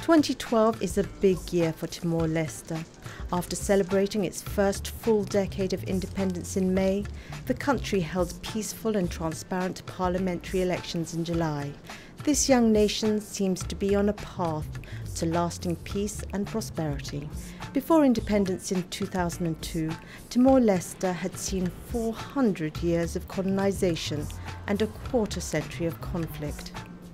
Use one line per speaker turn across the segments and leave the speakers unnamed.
2012 is a big year for Timor-Leste. After celebrating its first full decade of independence in May, the country held peaceful and transparent parliamentary elections in July. This young nation seems to be on a path to lasting peace and prosperity. Before independence in 2002, Timor-Leste had seen 400 years of colonization and a quarter century of conflict.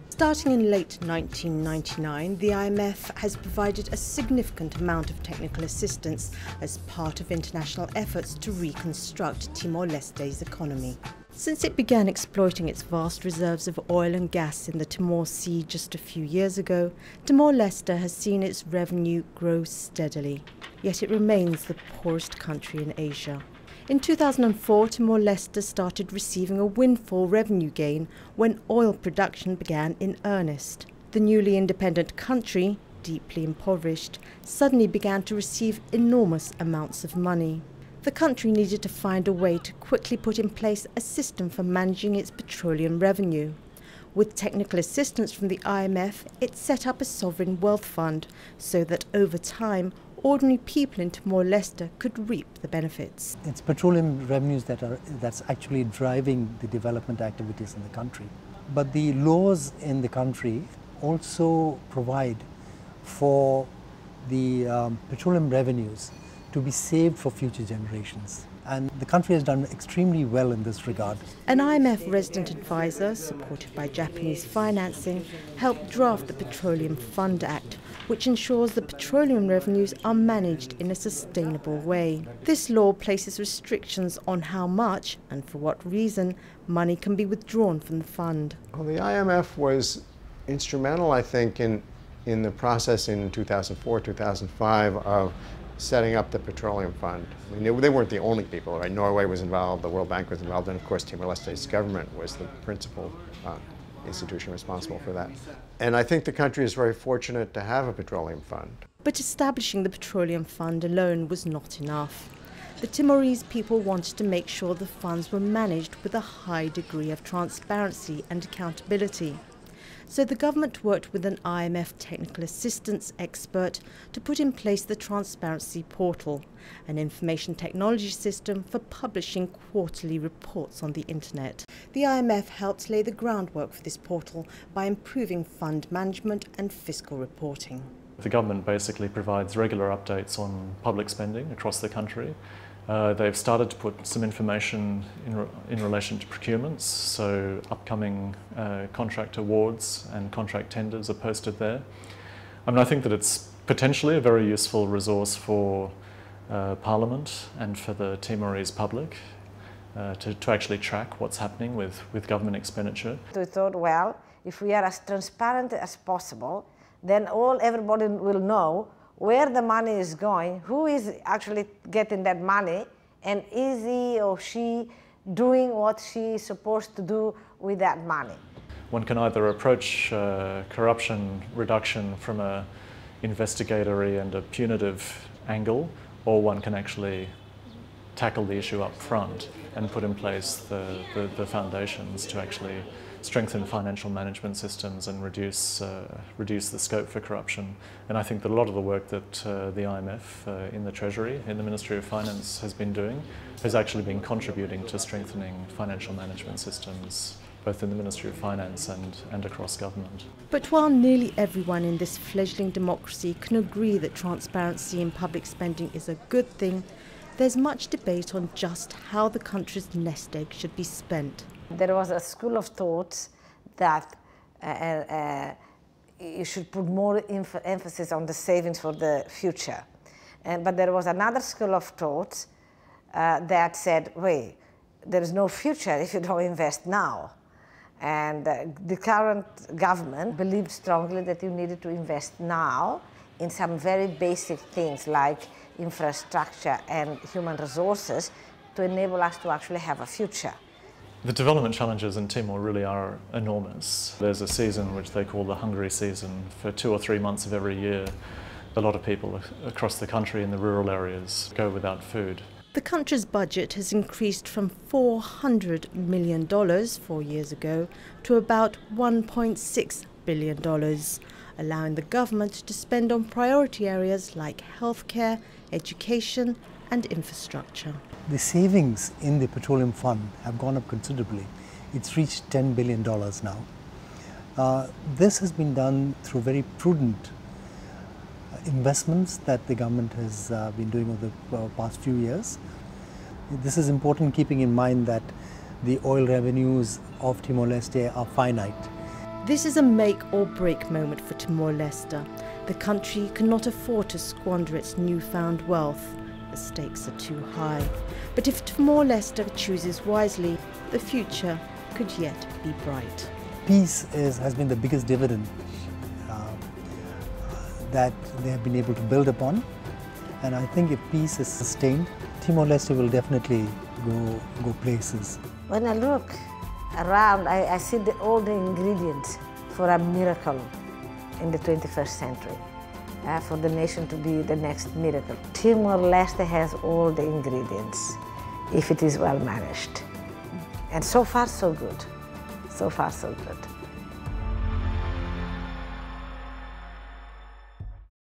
Starting in late 1999, the IMF has provided a significant amount of technical assistance as part of international efforts to reconstruct Timor-Leste's economy. Since it began exploiting its vast reserves of oil and gas in the Timor Sea just a few years ago, Timor-Leste has seen its revenue grow steadily, yet it remains the poorest country in Asia. In 2004, Timor-Leste started receiving a windfall revenue gain when oil production began in earnest. The newly independent country, deeply impoverished, suddenly began to receive enormous amounts of money. The country needed to find a way to quickly put in place a system for managing its petroleum revenue. With technical assistance from the IMF, it set up a sovereign wealth fund so that over time, ordinary people in Timor-Leste could reap the benefits.
It's petroleum revenues that's actually driving the development activities in the country. But the laws in the country also provide for the petroleum revenues to be saved for future generations. And the country has done extremely well in this regard.
An IMF resident advisor, supported by Japanese financing, helped draft the Petroleum Fund Act, which ensures the petroleum revenues are managed in a sustainable way. This law places restrictions on how much, and for what reason, money can be withdrawn from the fund.
Well, the IMF was instrumental, I think, in the process in 2004, 2005 of setting up the petroleum fund. I mean, they weren't the only people, right? Norway was involved, the World Bank was involved, and of course Timor-Leste's government was the principal institution responsible for that. And I think the country is very fortunate to have a petroleum fund.
But establishing the petroleum fund alone was not enough. The Timorese people wanted to make sure the funds were managed with a high degree of transparency and accountability. So the government worked with an IMF technical assistance expert to put in place the Transparency Portal, an information technology system for publishing quarterly reports on the internet. The IMF helped lay the groundwork for this portal by improving fund management and fiscal reporting.
The government basically provides regular updates on public spending across the country. They've started to put some information in relation to procurements, so upcoming contract awards and contract tenders are posted there. I mean, I think that it's potentially a very useful resource for Parliament and for the Timorese public to actually track what's happening with government expenditure.
We thought, well, if we are as transparent as possible, then everybody will know where the money is going, who is actually getting that money, and is he or she doing what she is supposed to do with that money.
One can either approach corruption reduction from an investigatory and a punitive angle, or one can actually tackle the issue up front and put in place the foundations to actually strengthen financial management systems and reduce the scope for corruption. And I think that a lot of the work that the IMF in the Treasury, in the Ministry of Finance has been doing has actually been contributing to strengthening financial management systems both in the Ministry of Finance and across government.
But while nearly everyone in this fledgling democracy can agree that transparency in public spending is a good thing, there's much debate on just how the country's nest egg should be spent.
There was a school of thought that you should put more emphasis on the savings for the future. But there was another school of thought that said, wait, there is no future if you don't invest now. And the current government believed strongly that you needed to invest now in some very basic things like infrastructure and human resources to enable us to actually have a future.
The development challenges in Timor really are enormous. There's a season which they call the hungry season. For 2 or 3 months of every year, a lot of people across the country in the rural areas go without food.
The country's budget has increased from $400 million 4 years ago to about $1.6 billion, allowing the government to spend on priority areas like healthcare, education and infrastructure.
The savings in the petroleum fund have gone up considerably. It's reached $10 billion now. This has been done through very prudent investments that the government has been doing over the past few years. This is important, keeping in mind that the oil revenues of Timor-Leste are finite.
This is a make or break moment for Timor-Leste. The country cannot afford to squander its newfound wealth. The stakes are too high. But if Timor-Leste chooses wisely, the future could yet be bright.
Peace has been the biggest dividend that they have been able to build upon, and I think if peace is sustained, Timor-Leste will definitely go places.
When I look around, I see all the ingredients for a miracle in the 21st century, for the nation to be the next miracle. Timor-Leste has all the ingredients if it is well managed. And so far, so good. So far, so good.